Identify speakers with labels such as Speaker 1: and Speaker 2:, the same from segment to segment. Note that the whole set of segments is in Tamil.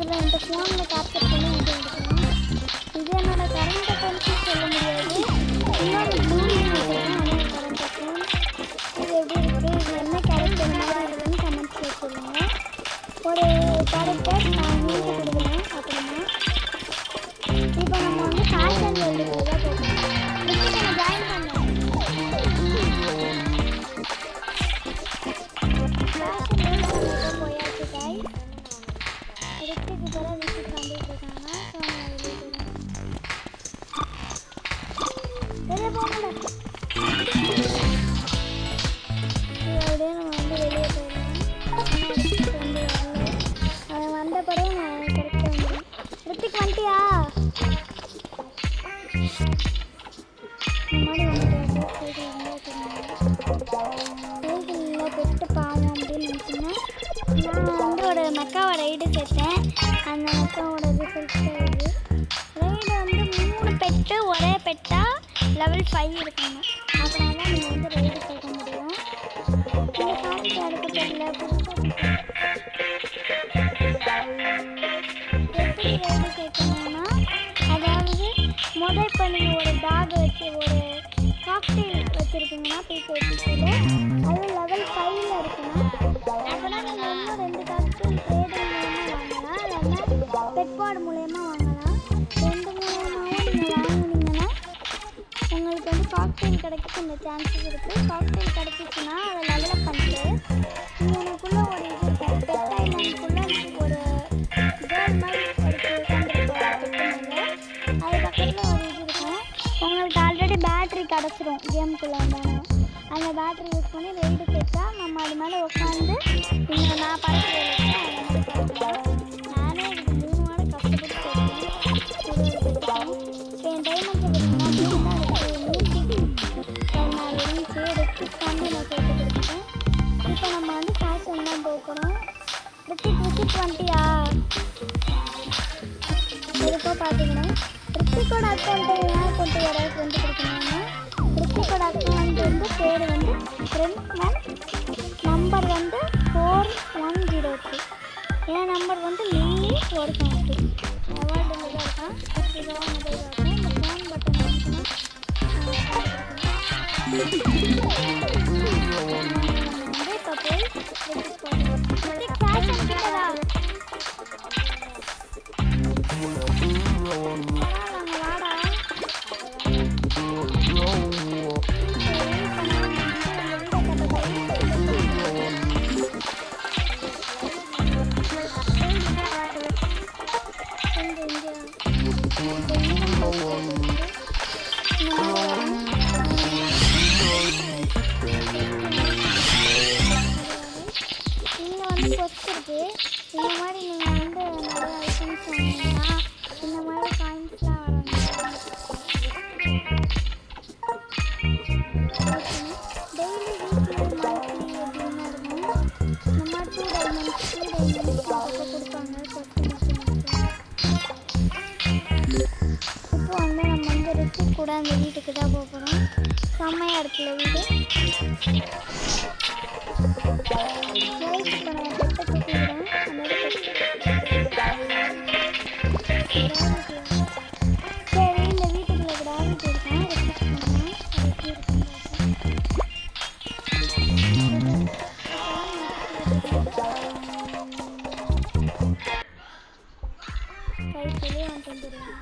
Speaker 1: இதில் இந்த ஃபோனில் கேப்சர் பண்ணி வீடியோ எடுக்கிறேன். இது என்னோட கரண்ட் அக்கௌண்ட்னு சொல்ல முடியாது. இன்னொரு ப்ளூலிங் வச்சுருக்கேன், அதோட கரண்ட் அக்கௌண்ட். இது எப்படி இருக்குது, இது என்ன கேரக்டர் மாதிரி இருக்குதுன்னு கமெண்ட்ஸில் சொல்லுங்கள். ஒரு கேரக்டர் நான் ஹிண்ட் கொடுக்குறேன். அப்புறமா இப்போ நம்ம வந்து ஃபேஷன் வேர்ல்டுக்குள்ள தான் போகணும். ரித்திக் நான் ஜாயின் பண்ணேன். ஃபேஷன் வேர்ல்டுக்குள்ள போயாச்சு கைஸ். ரித்திக்கு போல ரித்திக் வந்துட்டு இருக்காங்க. ஸோ நான் வெளியே போகிறேன். வெளியே போகல அப்படியே நம்ம வந்து வெளியே போயிடலாம். ரித்திக் வந்து வரல. அவன் வந்த பிறகு நான் கரெக்டாக வந்துடுவேன். ரித்திக் வந்துட்டியா? முன்னாடி வந்துட்டு சைக்கிளில் பெட்டு பாவம் அப்படின்னு நினச்சிங்கன்னா நான் வந்து ஒரு மெக்காவை ரைடு சேர்த்தேன். அந்த மெக்காவோட ரிசல்ட் இது ரைடு வந்து 3 பெட்டு ஒரே பெட்டாக லெவல் 5 இருக்காங்க. அப்படின்னா தான் நீங்கள் வந்து ரைடு சேர்க்க முடியும். இந்த ஃபேக்ட்ரி அடுக்க தெரியல எப்படி ரைடு சேர்க்கணும்னா, அதாவது முதல் இப்போ நீங்கள் ஒரு டாக் வச்சு ஒரு காக்டெயில் வச்சுருக்கீங்கன்னா PKPCயில் அது லெவல் 5ல் இருக்குன்னா அப்படின்னா நீங்கள் இன்னும் 2 காக்டெயில் ட்ரேடிங் மூலமாக வாங்கலாம். இல்லைன்னா பெட்பாட் மூலயமா வாங்கலாம். 2 மூலமாகவும் நீங்கள் வாங்கினீங்கன்னா உங்களுக்கு வந்து காக்டெயில் கிடைக்க கொஞ்சம் சான்சஸ் இருக்குது. காக்டெயில் கிடச்சிச்சின்னா அதை லெவலப் பண்ணிட்டு நீங்கள் எனக்குள்ளே ஒரு இது இருக்கும் பெட் ஐலாண்டுக்குள்ளே ஒரு கேர்ள் மாதிரி ஒரு உட்காந்துருக்கோம் பெட்டு மேலே. அது பக்கத்தில் ஒரு இது இருக்கும். உங்களுக்கு ஆல்ரெடி பேட்ரி கிடச்சிரும் கேமுக்குள்ளே வந்தாலும். அந்த பேட்ரி யூஸ் பண்ணி ரைடு சேர்த்தா நம்ம அது மேலே உட்காந்து இங்கே நான் பறக்க அந்த மாதிரி பறக்கலாம். நானே இதுக்கு 3 நாள் கஷ்டப்பட்டு சேர்த்தேன். என் டைமண்ட்ஸை பார்த்தீங்கன்னா நான் இருந்துச்சு ரித்திக் நான் சேர்த்து கொடுத்துட்டேன். இப்போ நம்ம வந்து ஃபேஷன் தான் போகிறோம். ரித்திக் விசிட் வந்துட்டியா? இப்போ பார்த்திங்கன்னா ரித்திக்கோட அக்கௌண்ட்டை ஏன் கொண்டு வர ஃப்ரெண்டு கொடுக்கணும்னா, ரித்திக்கோட அக்கௌண்ட் வந்து பேர் வந்து ஃப்ரெண்ட் 1 நம்பர் வந்து 4103. என் நம்பர் வந்து லில்லி 170. அவார்டு தான் இருக்கான். இதுதான் மொபைல் இருக்கும். இந்த ஃபோன் பட்டன் வந்துச்சுன்னா வந்து இப்போ போய் ரித்திக் ஃபேஷன் கிட்டதா பொறுத்திருக்கு. இந்த மாதிரி நீங்கள் வந்து நிறைய ஐட்டம்ஸ் வாங்கினீங்கன்னா இந்த மாதிரி காயின்ஸ்லாம் வரணும். டெய்லி வீக்லி மந்த்லி அப்படின்னு இருக்கும். இந்த மாதிரி 2 டைமண்ட்ஸ் அப்போ கொடுப்பாங்க கஸ்டமர்ஸ். இப்போ வந்து நம்ம வந்து ரித்திக் கூட அந்த வீட்டுக்கு தான் போக போகிறோம். செம்மையாக இருக்குல்ல வீடு. இப்போ நான் பெட்டை தூக்கிக்கிறேன். சரி இந்த வீட்டுக்குள்ள கிராவிட்டி இருக்கேன். கை சொல்லி வந்துடுறேன்.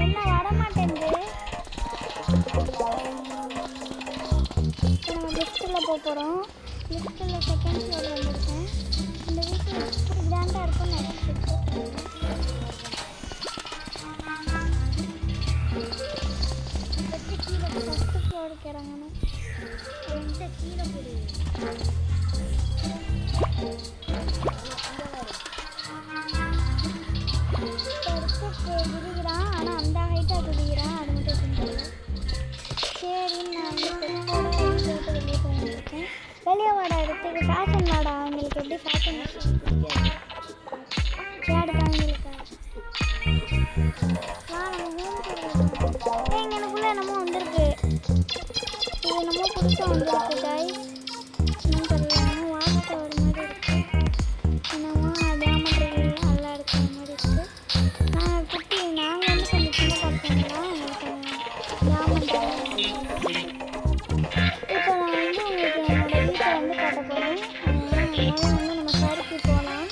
Speaker 1: என்ன வரமாட்டேங்குது. இப்போ நம்ம லிஸ்ட்டில் போக போகிறோம். லிஸ்ட்டில் செகண்ட் ஃப்ளோர் வந்துருக்கேன். இந்த வீட்டில் இப்படி கிராண்டாக இருக்கும்னு நினச்சிருக்கேன். எப்படி கீழே ஃபஸ்ட்டு ஃப்ளோருக்கு இறங்கணும். என்கிட்ட கீழே போடுது. குதிக்கிறான், ஆனால் அந்த ஹைட்டாக குதிக்கிறான். அது மட்டும் செஞ்சது. சரி நான் வந்து வெளியே போயிருக்கேன். வெளியே வாடா எடுத்து ஃபேஷன் வாடா. அவங்களுக்கு எப்படி ஃபேஷன் கேடுக்கா அவங்களுக்கு எனக்குள்ளே என்னமோ வந்திருக்கு. இது என்னமோ புதுசாக வந்திருக்கு கைஸ். இன்னும் தெரியல. ஃபாஸ்ட்டாக ஒரு மாதிரி இருக்குது. என்னமோ ஜாமெண்ட்ரி நல்லா இருக்கிற மாதிரி இருக்குது. நாங்கள் வந்து கொஞ்சம் சின்ன பசங்களா எங்களுக்கு ஜாமெண்ட்ரி. இப்போ நான் வந்து உங்களுக்கு என்னோடய வீட்டை வந்து காட்ட போகிறேன். அதனால் வந்து நம்ம சருக்கு போகலாம்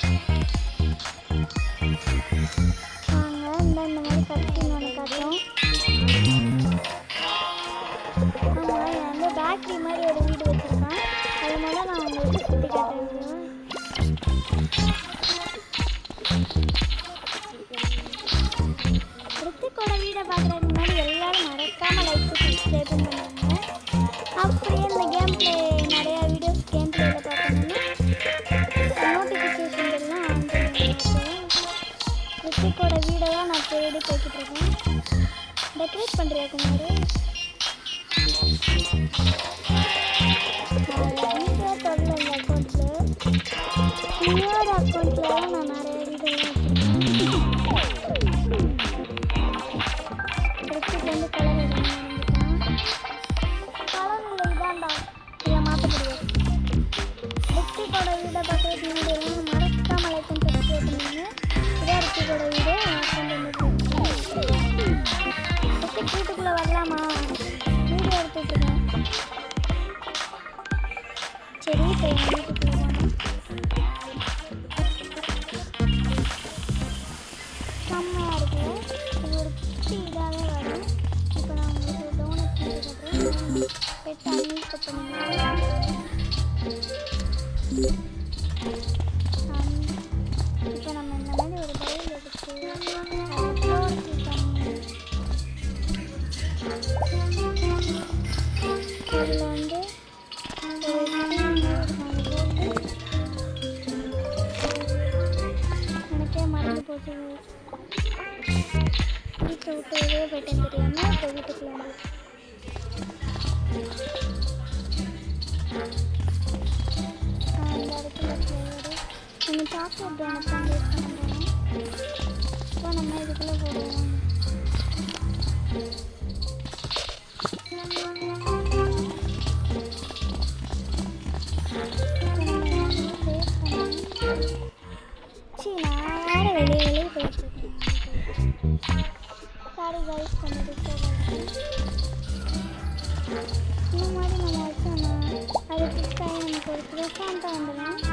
Speaker 1: வாங்க. இந்த மாதிரி கட்டிங் ஒன்று காட்டுறோம். ஆமாம், என் வந்து பேக்கரி மாதிரி ஒரு வீடு வச்சுருக்கேன். அதனால நான் உங்களுக்கு சுற்றி காட்டுறேன். ரித்திக்கோட வீடை பார்க்குறதுக்கு முன்னாடி எல்லோரும் மறக்காமல் லைக் சப்ஸ்கிரைப் பண்ணுவாங்க. அப்படியே இந்த கேம் பிளே நிறையா வீடியோஸ் கேம் பிளேயில் பார்க்கணுன்னா நோட்டிஃபிகேஷன் எல்லாம் ஆன் பண்ணி ரித்திக்கோட வீடை தான் நான் தேடி போய்கிட்டு இருக்கேன். டெக்கரேட் பண்ணுறியா குமார்? வீடியோ தொடல இந்த அக்கௌண்ட்டில் இன்னொரு அக்கௌண்ட்டில் நான் நிறைய வீடியோலாம் வச்சுருக்கேன். வந்து கலர் எடுத்துட்டான். கலர் இல்லை இதாண்டா, இதை மாற்ற முடியாது. ரித்திக்கோட வீடை பார்க்குறதுக்கு வீடியோலாம் மறக்காமல் லைக் பண்ணி சப்ஸ்கிரைப் பண்ணுங்க. இதான் ரித்திக்கோட வீடு. ரித்திக் வீட்டுக்குள்ளே வரலாமா? வீடியோ எடுத்துட்ருக்கேன். சரி, இப்போ என் வீட்டுக்குள்ளே போனோம். செம்மையாக இருக்குல்ல? இது ஒரு குட்டி இதாகவே வரும். இப்போ நான் உங்களுக்கு டோனட் கட்டுறேன். பெட்டு அன்மீட் பண்ணுங்க. இப்போ நம்ம இந்த மாதிரி ஒரு பவுல் எடுத்து அதில் வந்து எனக்கே மறந்து போச்சு. வீட்டை விட்டு வெளியே போயிட்டேன் தெரியாமல். இப்போ வீட்டுக்குள்ள வந்து இந்த இடத்துல ஃப்ளேவரு நம்ம சாக்லேட் டோனட் தான் யூஸ் பண்ண போகிறோம். இப்போ நம்ம இதுக்குள்ளே போடுவோம். நான் வேறு வெளியே போயிட்டுருக்கேன். சாரி கைஸ், கொஞ்சம் டிஸ்டர்ப் ஆகிடுச்சு. இந்த மாதிரி நம்ம வச்சோன்னா அது ஃபிக்ஸ் ஆகி நமக்கு ஒரு ப்ரெசண்ட்டாக வந்துடும்.